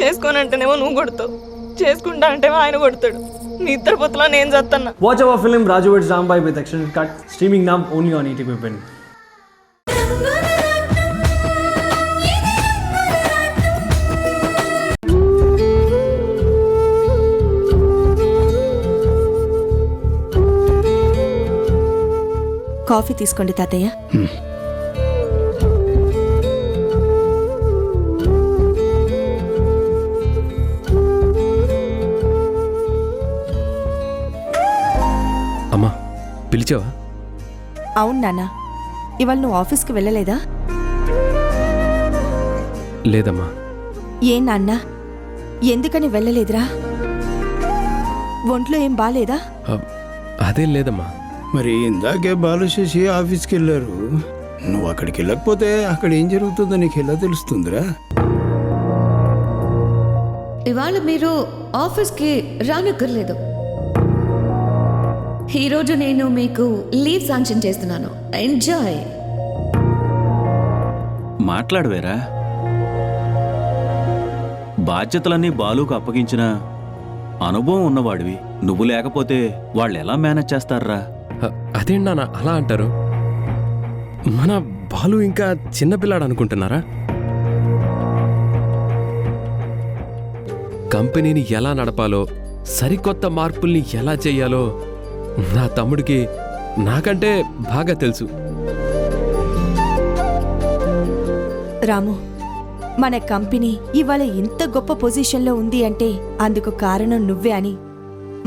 చేసుకోనంటేనేమో నువ్వు కొడతావు, చేసుకుంటా అంటేమో ఆయన కొడతాడు. నీ ఇద్దరు పొత్తులో నేను చేస్తున్నా. Watch our film Raju vs. Rambai with extended cut, streaming now only on ETV Win. Coffee తీసుకోండి తాతయ్య. అమ్మా పిలిచావా? అవును నాన్న, ఇవాళ నువ్వు ఆఫీస్కి వెళ్ళలేదా? లేదమ్మా. ఏ నాన్న, ఎందుకని వెళ్ళలేదురా? ఒంట్లో ఏం బాలేదా? అదేం లేదమ్మా. మరి ఇందాకే బాలు చేసి ఆఫీస్కి వెళ్ళారు. నువ్వు అక్కడికి వెళ్ళకపోతే అక్కడ ఏం జరుగుతుందో నీకు ఎలా తెలుస్తుందిరా? ఇవాళ మీరు ఆఫీస్కి రానక్కర్లేదు. ఈరోజు నేను మీకు లీవ్ శాంక్షన్ చేస్తున్నాను. ఎంజాయ్. మాట్లాడవేరా, బాధ్యతలన్నీ బాలుకు అప్పగించిన అనుభవం ఉన్నవాడివి. నువ్వు లేకపోతే వాళ్ళు ఎలా మేనేజ్ చేస్తారా? అదేంటి నాన్న అలా అంటారు? మన బాలు ఇంకా చిన్నపిల్లాడు అనుకుంటున్నారా? కంపెనీని ఎలా నడపాలో, సరికొత్త మార్పుల్ని ఎలా చెయ్యాలో నా తమ్ముడికి నాకంటే బాగా తెలుసు. రాము, మన కంపెనీ ఇవాళ ఇంత గొప్ప పొజిషన్లో ఉంది అంటే అందుకు కారణం నువ్వే అని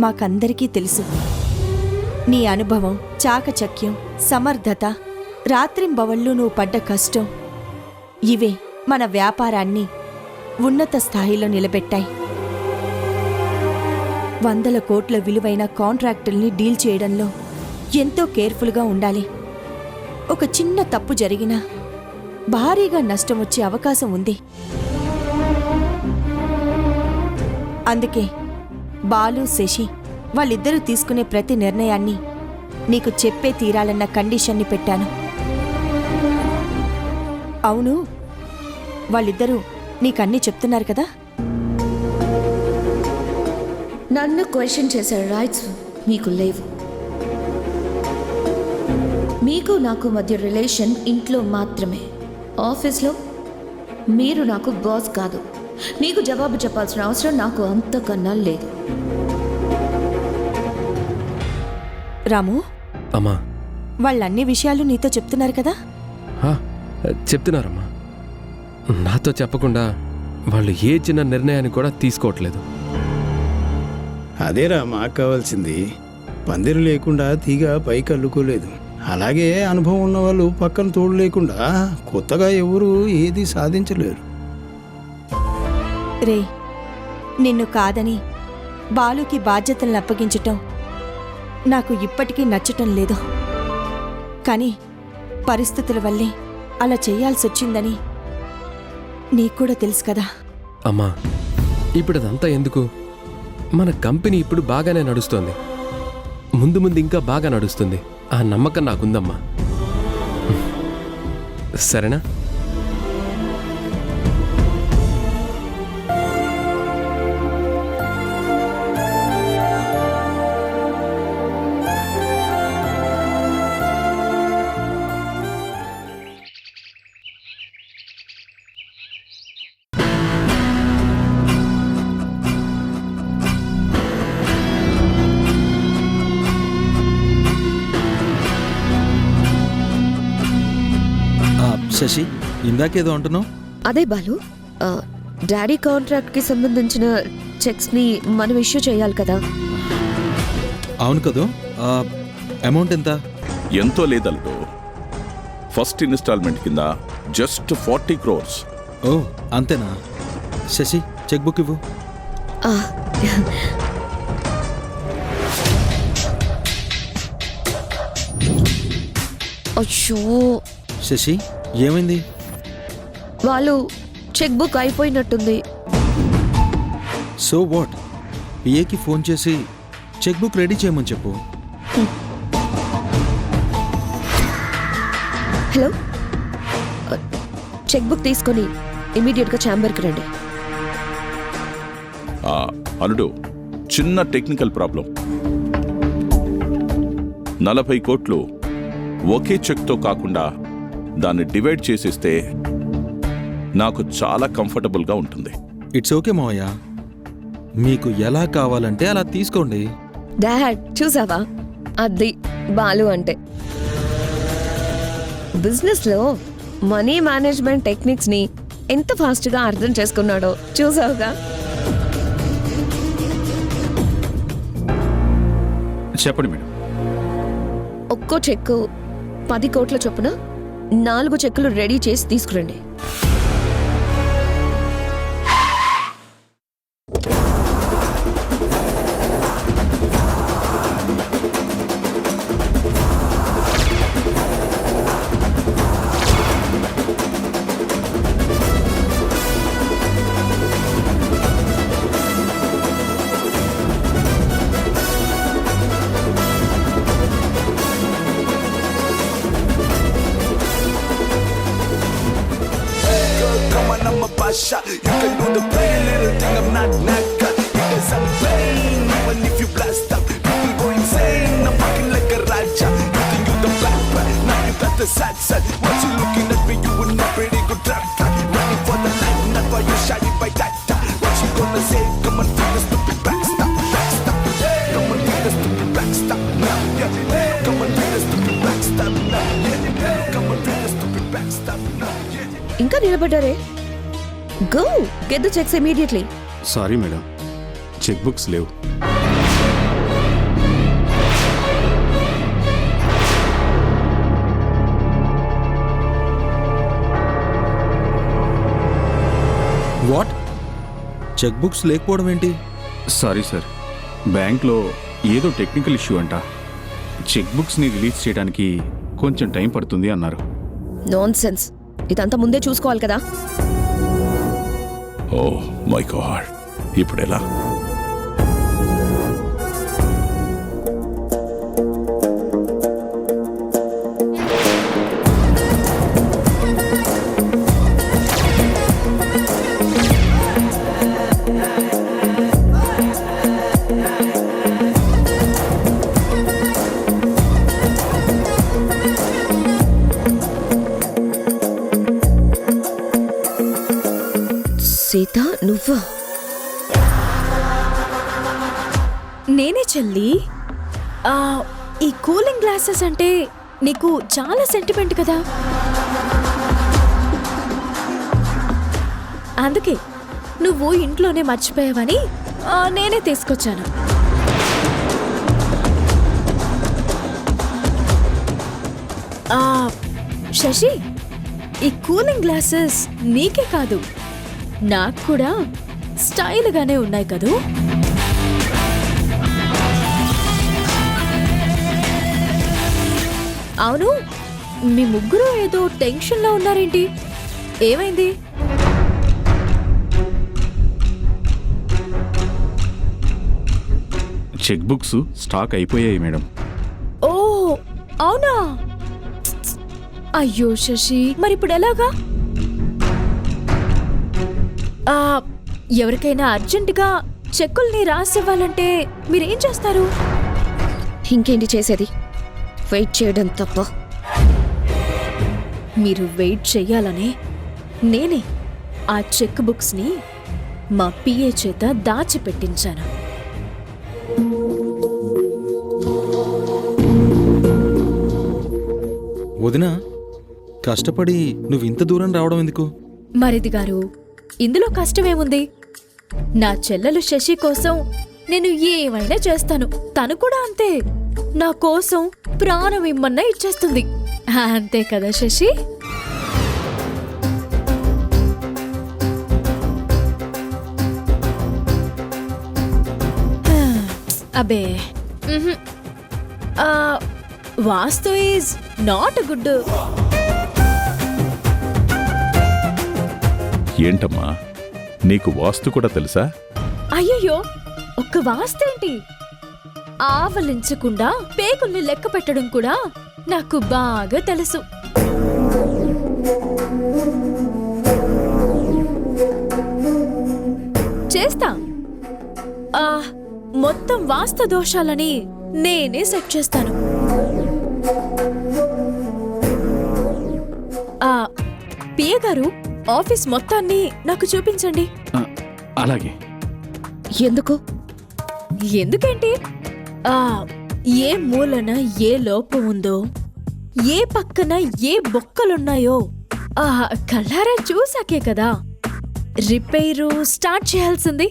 మాకందరికీ తెలుసు. నీ అనుభవం, చాకచక్యం, సమర్థత, రాత్రింబవళ్ళు నువ్వు పడ్డ కష్టం, ఇవే మన వ్యాపారాన్ని ఉన్నత స్థాయిలో నిలబెట్టాయి. 100 కోట్ల విలువైన కాంట్రాక్టుల్ని డీల్ చేయడంలో ఎంతో కేర్ఫుల్గా ఉండాలి. ఒక చిన్న తప్పు జరిగినా భారీగా నష్టం వచ్చే అవకాశం ఉంది. అందుకే బాలు, శశి వాళ్ళిద్దరూ తీసుకునే ప్రతి నిర్ణయాన్ని నీకు చెప్పే తీరాలన్న కండిషన్ని పెట్టాను. అవును, వాళ్ళిద్దరూ నీకన్నీ చెప్తున్నారు కదా? నన్ను క్వశ్చన్ చేసే రైట్స్ మీకు లేవు. మీకు నాకు మధ్య రిలేషన్ ఇంట్లో మాత్రమే. ఆఫీస్లో మీరు నాకు బాస్ కాదు. మీకు జవాబు చెప్పాల్సిన అవసరం నాకు అంతకన్నా లేదు. రాము, అమ్మా, వాళ్ళన్ని విషయాలు నీతో చెప్తున్నారు కదా? చెప్తున్నారమ్మా. నాతో చెప్పకుండా వాళ్ళు ఏ చిన్న నిర్ణయాన్ని కూడా తీసుకోవట్లేదు. అదేరా మాకు కావాల్సింది. పందిరు లేకుండా తీగ పైకి అల్లుకోలేదు. అలాగే అనుభవం ఉన్న వాళ్ళు పక్కన తోడు లేకుండా కొత్తగా ఎవరు ఏది సాధించలేరు. రే, నిన్ను కాదని బాలుకి బాధ్యతలను అప్పగించటం నాకు ఇప్పటికీ నచ్చటం లేదు. కానీ పరిస్థితుల వల్లే అలా చేయాల్సొచ్చిందని నీకు కూడా తెలుసు కదా. అమ్మా, ఇప్పుడు అదంతా ఎందుకు? మన కంపెనీ ఇప్పుడు బాగానే నడుస్తోంది. ముందు ముందు ఇంకా బాగా నడుస్తుంది. ఆ నమ్మకం నాకుందమ్మా. సరేనా? శశి, ఇందాకేదో అంటున్నావు? అదే బాలు, డాడీ కాంట్రాక్ట్కి సంబంధించిన చెక్స్ని మనం ఇష్యూ చేయాలి కదా. అవును కదా. అమౌంట్ ఎంత? ఎంతో లేదల్లుడు. ఫస్ట్ ఇన్స్టాల్మెంట్ కింద జస్ట్ 40 crores. ఓ, అంతేనా? శశి, చెక్ బుక్ ఇవ్వు. అయ్యో శశి, ఏమైంది? వాళ్ళు చెక్ బుక్ అయిపోయినట్టుంది. So what? పిఏకి ఫోన్ చేసి చెక్ బుక్ రెడీ చేయమని చెప్పు. హలో, చెక్ బుక్ తీసుకొని ఇమీడియట్గా ఛాంబర్కి రండి. అల్లుడు, చిన్న టెక్నికల్ ప్రాబ్లం. 40 కోట్లు ఒకే చెక్తో కాకుండా దాన్ని డివైడ్ చేసేస్తే నాకు చాలా కంఫర్టబుల్గా ఉంటుంది. ఇట్స్ ఓకే మావయ్య, మీకు ఎలా కావాలంటే అలా తీసుకోండి. డాడ్ చూసావా, అది బాలు అంటే. బిజినెస్లో మనీ మేనేజ్మెంట్ టెక్నిక్స్ని ఎంత ఫాస్ట్గా అర్థం చేసుకున్నాడో చూసావుగా. చెప్పండి మేడం. ఒక్కో చెక్కు 10 కోట్ల చొప్పున 4 చెక్కులు రెడీ చేసి తీసుకురండి. You can do the play a little thing, I'm not knackered. Because I'm playing, even if you blast up, people go insane. I'm fucking like a raja. You think you the black man, now you got the sad side. Once you looking at me, you in a pretty good track. Running for the light, not why you shiny by that. What you gonna say? Come on, do the stupid backstop, backstop. Come on, do the stupid backstop now. Yeah, come on, do the stupid backstop now. Yeah, come on, do the stupid backstop now. ఇంకా నిలబడ్డారే? Go! Get the checks immediately. Sorry madam, cheque books లేవు. What? Cheque books లేకపోవడం ఏంటి? Sorry sir, బ్యాంక్లో ఏదో technical issue అంట. Cheque బుక్స్ని release చేయడానికి కొంచెం టైం పడుతుంది అన్నారు. నాన్సెన్స్. ఇదంతా ముందే చూసుకోవాలి కదా. ఓ మై గాడ్, ఇప్పుడెలా? సీత, నువ్వా? నేనే చెల్లి. ఈ కూలింగ్ గ్లాసెస్ అంటే నీకు చాలా సెంటిమెంట్ కదా, అందుకే నువ్వు ఇంట్లోనే మర్చిపోయావని నేనే తీసుకొచ్చాను. శశి, ఈ కూలింగ్ గ్లాసెస్ నీకే కాదు నాకు కూడా స్టైల్గానే ఉన్నాయి కదూ. అవును, మీ ముగ్గురు ఏదో టెన్షన్లో ఉన్నారేంటి? ఏమైంది? చెక్ బుక్స్ స్టాక్ అయిపోయాయి మేడం. ఓ అవునా? అయ్యో శశి, మరి ఇప్పుడు ఎలాగా? ఎవరికైనా అర్జెంటుగా చెక్కుల్ని రాసివ్వాలంటే మీరేం చేస్తారు? ఇంకేంటి చేసేది? వెయిట్ చేయడం తప్ప. మీరు వెయిట్ చెయ్యాలనే నేనే ఆ చెక్ బుక్స్ని మా పిఏ చేత దాచిపెట్టించాను. వదినా, కష్టపడి నువ్వు ఇంత దూరం రావడం ఎందుకు? మరిది గారు, ఇందులో కష్టమేముంది? నా చెల్లెలు శశి కోసం నేను ఏమైనా చేస్తాను. తను కూడా అంతే, నా కోసం ప్రాణం ఇమ్మన్నా ఇచ్చేస్తుంది. అంతే కదా శశి? అబే, వాస్తు ఈజ్ నాట్ గుడ్. ఏంటమ్మా, నీకు వాస్తు కూడా తెలుసా? అయ్యయ్యో, ఒక్క వాస్తేంటి, ఆవలించకుండా పేగుల్ని లెక్క పెట్టడం కూడా నాకు బాగా తెలుసు. చేస్తా, మొత్తం వాస్తు దోషాలని నేనే సెట్ చేస్తాను. పిఏ గారు, ఆఫీస్ మొత్తాన్ని నాకు చూపించండి. అలాగే. ఎందుకు? ఎందుకేంటి? ఏ మూలన ఏ లోపం ఉందో, ఏ పక్కన ఏ బొక్కలున్నాయో కళ్ళారా చూసాకే కదా రిపేరు స్టార్ట్ చేయాల్సింది.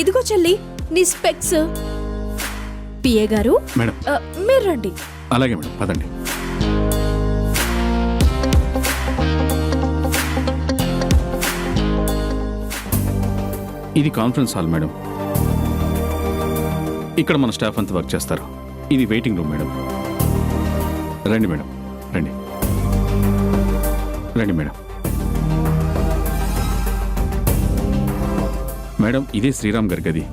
ఇదిగో చెల్లి, నీ స్పెక్స్. పిఏ గారు, మేడం. మీరు రండి. అలాగే మేడం, పదండి. ఇది కాన్ఫరెన్స్ హాల్ మేడం. ఇక్కడ మన స్టాఫ్ అంతా వర్క్ చేస్తారు. ఇది వెయిటింగ్ రూమ్ మేడం. రండి మేడం, రండి రండి మేడం. మేడం, ఇదే శ్రీరామ్ గారి గది.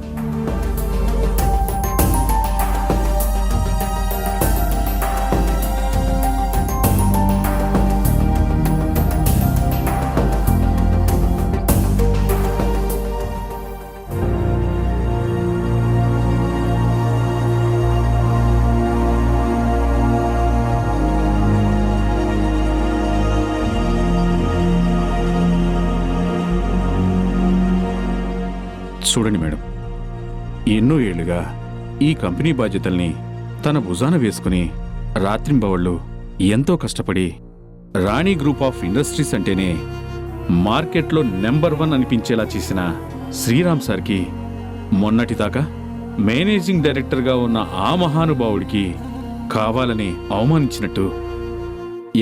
చూడండి మేడం, ఎన్నో ఏళ్లుగా ఈ కంపెనీ బాధ్యతల్ని తన భుజాన వేసుకుని రాత్రింబవళ్ళు ఎంతో కష్టపడి రాణి గ్రూప్ ఆఫ్ ఇండస్ట్రీస్ అంటేనే మార్కెట్లో నెంబర్ 1 అనిపించేలా చేసిన శ్రీరామ్ సార్కి మొన్నటిదాకా మేనేజింగ్ డైరెక్టర్గా ఉన్న ఆ మహానుభావుడికి కావాలని అవమానించినట్టు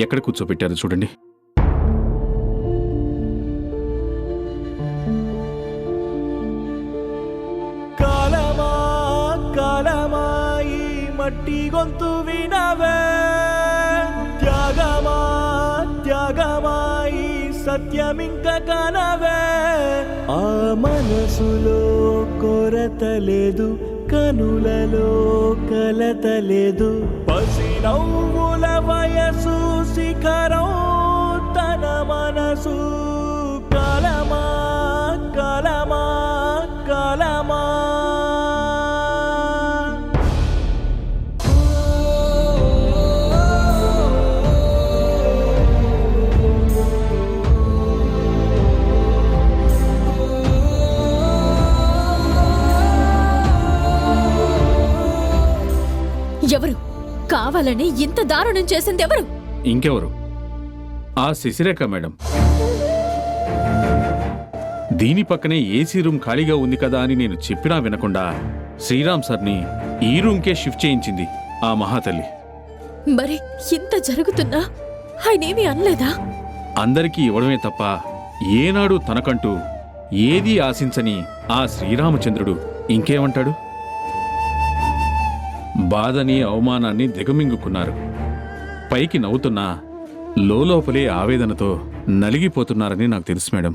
ఎక్కడ కూర్చోబెట్టారు చూడండి. కాలమాయి మట్టి గొంతు వినవే, త్యాగమాయి సత్యమింక కనవే. ఆ మనసులో కొరత లేదు, కనులలో కలత లేదు. పసి నవ్వుల వయసు శిఖరం తన మనసు. కాలమా కాలమా కాలమా. ఎవరు కావాలని ఇంత దారుణం చేసింది? ఎవరు? ఇంకెవరు? ఆ శశిరేఖ మేడం. దీని పక్కనే ఏసీ రూమ్ ఖాళీగా ఉంది కదా అని నేను చెప్పినా వినకుండా శ్రీరామ్ సార్ని ఈ రూమ్కే షిఫ్ట్ చేయించింది ఆ మహాతల్లి. మరి ఇంత జరుగుతున్నా ఆయనేమీ అనలేదా? అందరికీ ఇవ్వడమే తప్ప ఏనాడు తనకంటూ ఏదీ ఆశించని ఆ శ్రీరామచంద్రుడు ఇంకేమంటాడు? బాధని అవమానాన్ని దిగమింగుకున్నారు. పైకి నవ్వుతున్నా లోపలే ఆవేదనతో నలిగిపోతున్నారని నాకు తెలుసు మేడం.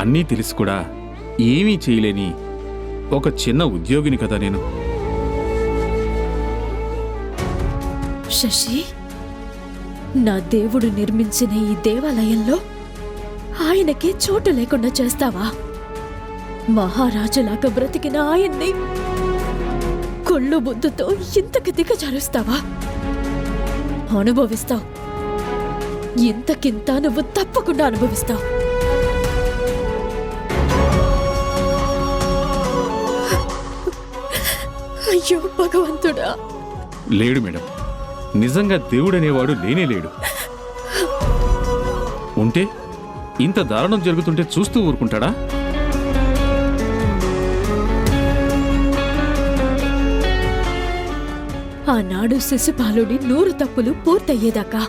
అన్నీ తెలిసి కూడా ఏమీ చేయలేని ఒక చిన్న ఉద్యోగిని కదా నేను. శశి, నా దేవుడు నిర్మించిన ఈ దేవాలయంలో ఆయనకి చోటు లేకుండా చేస్తావా? మహారాజులాగా బ్రతికిన ఆయన్ని కొళ్ళు బుద్ధుతో ఇంతకి దిగజారుస్తావా? అనుభవిస్తావు. ఇంతకింత నువ్వు తప్పకుండా అనుభవిస్తావు. అయ్యో భగవంతుడా. లేడు మేడం, నిజంగా దేవుడనేవాడు లేనే లేడు. ఉంటే ఇంత దారుణం జరుగుతుంటే చూస్తూ ఊరుకుంటాడా? ఆనాడు శిశుపాలుడి 100 తప్పులు పూర్తయ్యేదాకా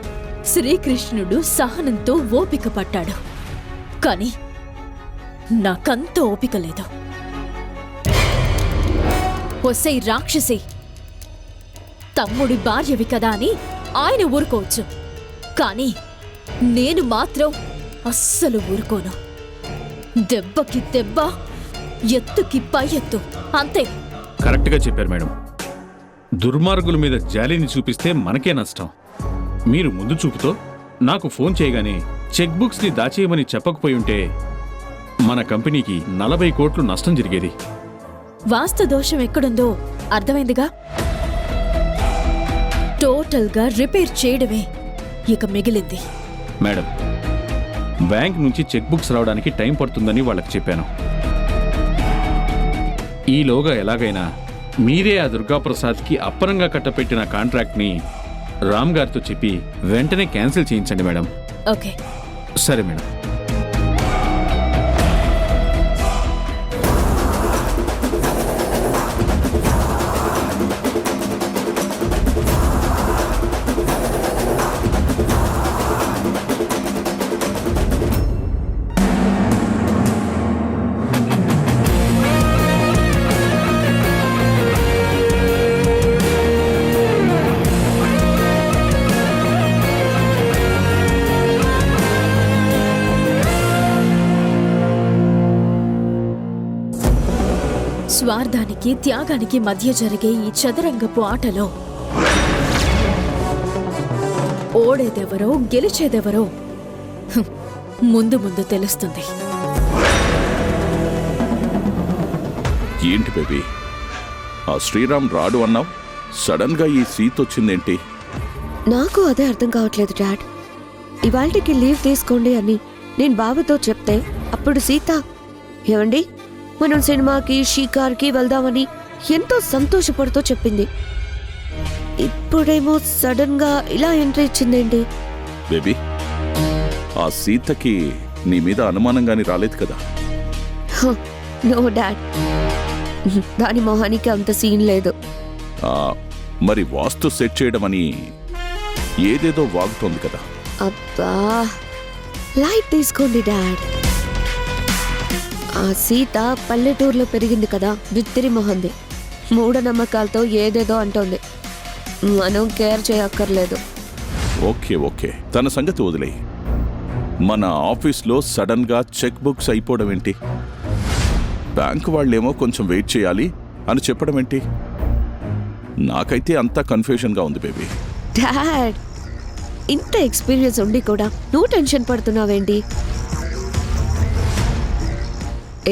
శ్రీకృష్ణుడు సహనంతో ఓపిక పట్టాడు. కాని నాకంత ఓపిక లేదు. ఒసై రాక్షసి, తమ్ముడి భార్యవి కదా అని ఆయన ఊరుకోవచ్చు, కాని నేను మాత్రం అస్సలు ఊరుకోను. దెబ్బకి దెబ్బ, ఎత్తుకి పై ఎత్తు, అంతే. కరెక్ట్గా చెప్పారు మేడం. దుర్మార్గుల మీద జాలిని చూపిస్తే మనకే నష్టం. మీరు ముందు చూపుతో నాకు ఫోన్ చేయగానే చెక్ బుక్స్ ని దాచేయమని చెప్పకపోయి ఉంటే మన కంపెనీకి 40 కోట్లు నష్టం జరిగేది. వాస్తు దోషం ఎక్కడుందో అర్థమైందిగా. టోటల్గా రిపేర్ చేయడమే ఇక మిగిలింది. మేడం, బ్యాంక్ నుంచి చెక్ బుక్స్ రావడానికి టైం పడుతుందని వాళ్ళకి చెప్పాను. ఈలోగా ఎలాగైనా మీరే ఆ దుర్గాప్రసాద్కి అప్పనంగా కట్టపెట్టిన కాంట్రాక్ట్ని రామ్ గారితో చెప్పి వెంటనే క్యాన్సిల్ చేయించండి మేడం. ఓకే. సరే మేడం. స్వార్థానికి త్యాగానికి మధ్య జరిగే ఈ చదరంగపు ఆటలో ఓడేదెవరో గెలిచేదెవరో ముందు ముందు తెలుస్తుంది. ఏంటి బేబీ, ఆ శ్రీరామ్ రాడు అన్నావు, సడన్ గా ఈ సీట్ వచ్చిందేంటి? నాకు అదే అర్థం కావట్లేదు డాడ్. ఇవాళకి లీవ్ తీసుకోండి అని నేను బాబుతో చెప్తే అప్పుడు సీత ఏమండి మనం సినిమాకి షికార్కి వెళ్దామని ఎంతో సంతోషపడుతూ చెప్పింది. ఇప్పుడేమో సడన్ గా ఇలా ఎంట్రీ ఇచ్చిందేంటి? బేబీ, ఆ సీతకి నీ మీద అనుమానంగాని రాలేదు కదా? నో డాడ్, దాని మొహానికి అంత సీన్ లేదు. మరి వాస్తు సెట్ చేయడం అని ఏదేదో వాగుతోంది కదా? అబ్బా లైట్ తీసుకోండి డాడ్. ఆ సీత పల్లెటూరులో పెరిగింది కదా, బిత్తిరి మొహంది, మూఢనమ్మకాలతో ఏదేదో అంటోంది. మనం కేర్ చేయక్కర్లేదు. ఓకే ఓకే, తన సంగతి వదిలేయి. మన ఆఫీస్లో సడన్ గా చెక్ బుక్స్ అయిపోవడం ఏంటి? బ్యాంకు వాళ్ళేమో కొంచెం వెయిట్ చేయాలి అని చెప్పడం ఏంటి? నాకైతే అంతా కన్ఫ్యూజన్గా ఉంది బేబీ. డాడ్, ఇంత ఎక్స్పీరియన్స్ ఉండి కూడా నువ్వు టెన్షన్ పడుతున్నావేంటి?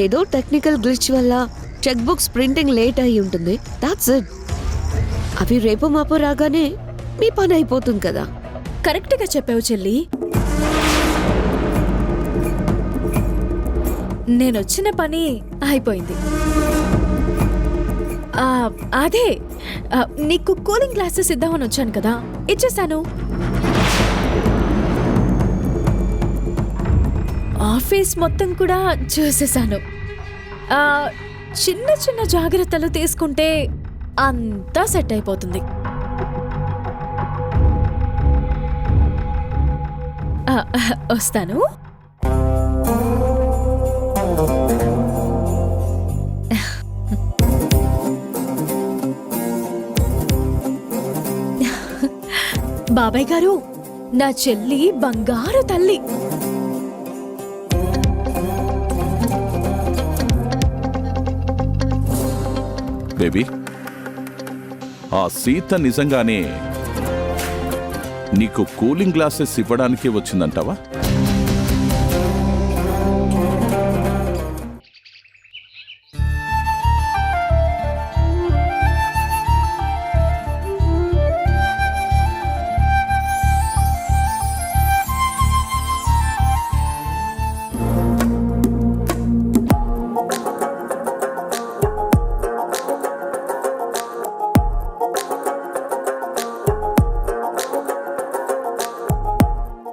ఏదో టెక్నికల్ గ్లిచ్ వల్ల చెక్ బుక్స్ ప్రింటింగ్ లేట్ అయి ఉంటుంది, దాట్స్ ఇట్. అవి రేపు మాపు రాగానే మీ పని అయిపోతుంది కదా. కరెక్ట్గా చెప్పావు చెల్లి. నేనొచ్చిన పని అయిపోయింది. అదే నీకు కూలింగ్ గ్లాసెస్ ఇద్దామని వచ్చాను కదా, ఇచ్చేసాను. ఆఫీస్ మొత్తం కూడా చూసేసాను. చిన్న చిన్న జాగ్రత్తలు తీసుకుంటే అంతా సెట్ అయిపోతుంది. వస్తాను. బాబాయ్ గారు, నా చెల్లి బంగారు తల్లి. బేబీ, ఆ సీత నిజంగానే నీకు కూలింగ్ గ్లాసెస్ ఇవ్వడానికే వచ్చిందంటావా?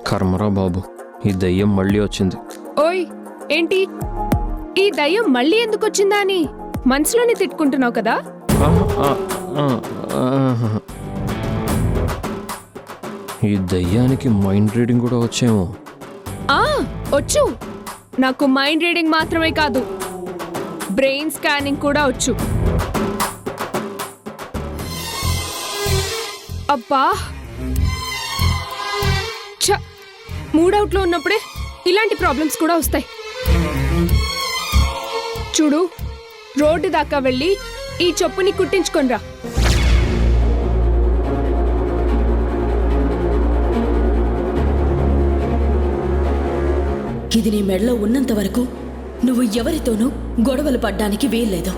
కర్మరా బాబు, ఈ దయ్యం మళ్ళీ వచ్చింది. ఓయ్ ఏంటి, ఈ దయ్యం మళ్ళీ ఎందుకు వచ్చిందా అని మనసులోనే తిట్టుకుంటున్నావు కదా? ఈ దయ్యానికి మైండ్ రీడింగ్ కూడా వచ్చేమో. వచ్చు. నాకు మైండ్ రీడింగ్ మాత్రమే కాదు, బ్రెయిన్ స్కానింగ్ కూడా వచ్చు. అబ్బా, మూడౌట్లో ఉన్నప్పుడే ఇలాంటి ప్రాబ్లమ్స్ కూడా వస్తాయి. చూడు, రోడ్డు దాకా వెళ్ళి ఈ చెప్పుని కుట్టించుకొనిరా. ఇది నీ మెడలో ఉన్నంత వరకు నువ్వు ఎవరితోనూ గొడవలు పడ్డానికి వీల్లేదు.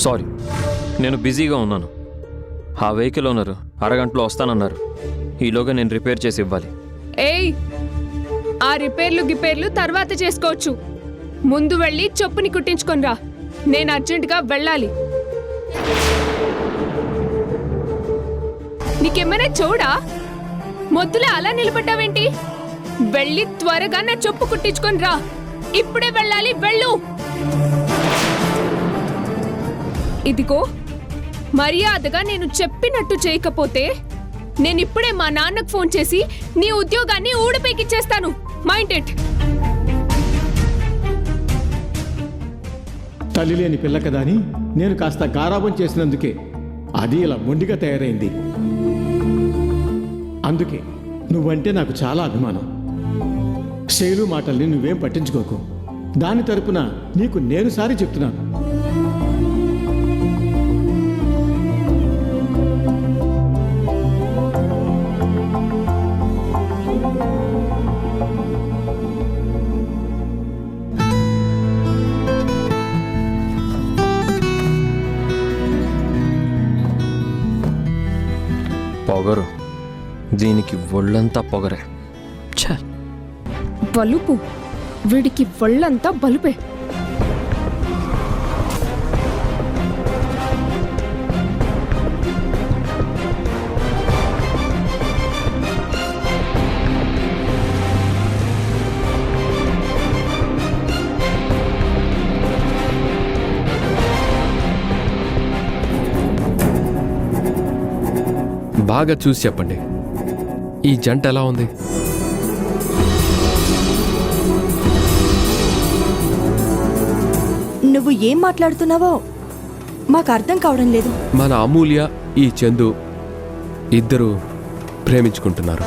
సారీ, నేను బిజీగా ఉన్నాను. ఆ వెహికల్ ఓనరు అరగంటలో వస్తానన్నారు. ఈలోగా నేను రిపేర్ చేసి ఇవ్వాలి. ఏయ్, ఆ రిపేర్లు గిపేర్లు తర్వాత చేసుకోవచ్చు. ముందు వెళ్ళి చెప్పుని కుట్టించుకొనిరా. నేను అర్జెంటుగా వెళ్ళాలి. నీకేమైనా చూడా? మొద్దులే అలా నిలబడ్డావేంటి? వెళ్ళి త్వరగా నా చెప్పు కుట్టించుకొని రా. ఇప్పుడే వెళ్ళాలి, వెళ్ళు. ఇదిగో, మర్యాదగా నేను చెప్పినట్టు చేయకపోతే నేనిప్పుడే మా నాన్నకు ఫోన్ చేసి నీ ఉద్యోగాన్ని ఊడిపేకిచ్చేస్తాను. Mind it. తల్లి లేని పిల్ల కదా అని నేను కాస్త గారాబం చేసినందుకే అది ఇలా మొండిగా తయారైంది. అందుకే నువ్వంటే నాకు చాలా అభిమానం. శైలు మాటల్ని నువ్వేం పట్టించుకోకు. దాని తరపున నీకు నేను సారి చెప్తున్నాను. పొగరు, దీనికి ఒళ్ళంతా పొగరే. ఛ! బలుపు, వీడికి ఒళ్ళంతా బలుపే. బాగా చూసి చెప్పండి, ఈ జంట ఎలా ఉంది? నువ్వు ఏం మాట్లాడుతున్నావో మాకు అర్థం కావడం లేదు. మన అమూల్య, ఈ చందు ఇద్దరు ప్రేమించుకుంటున్నారు.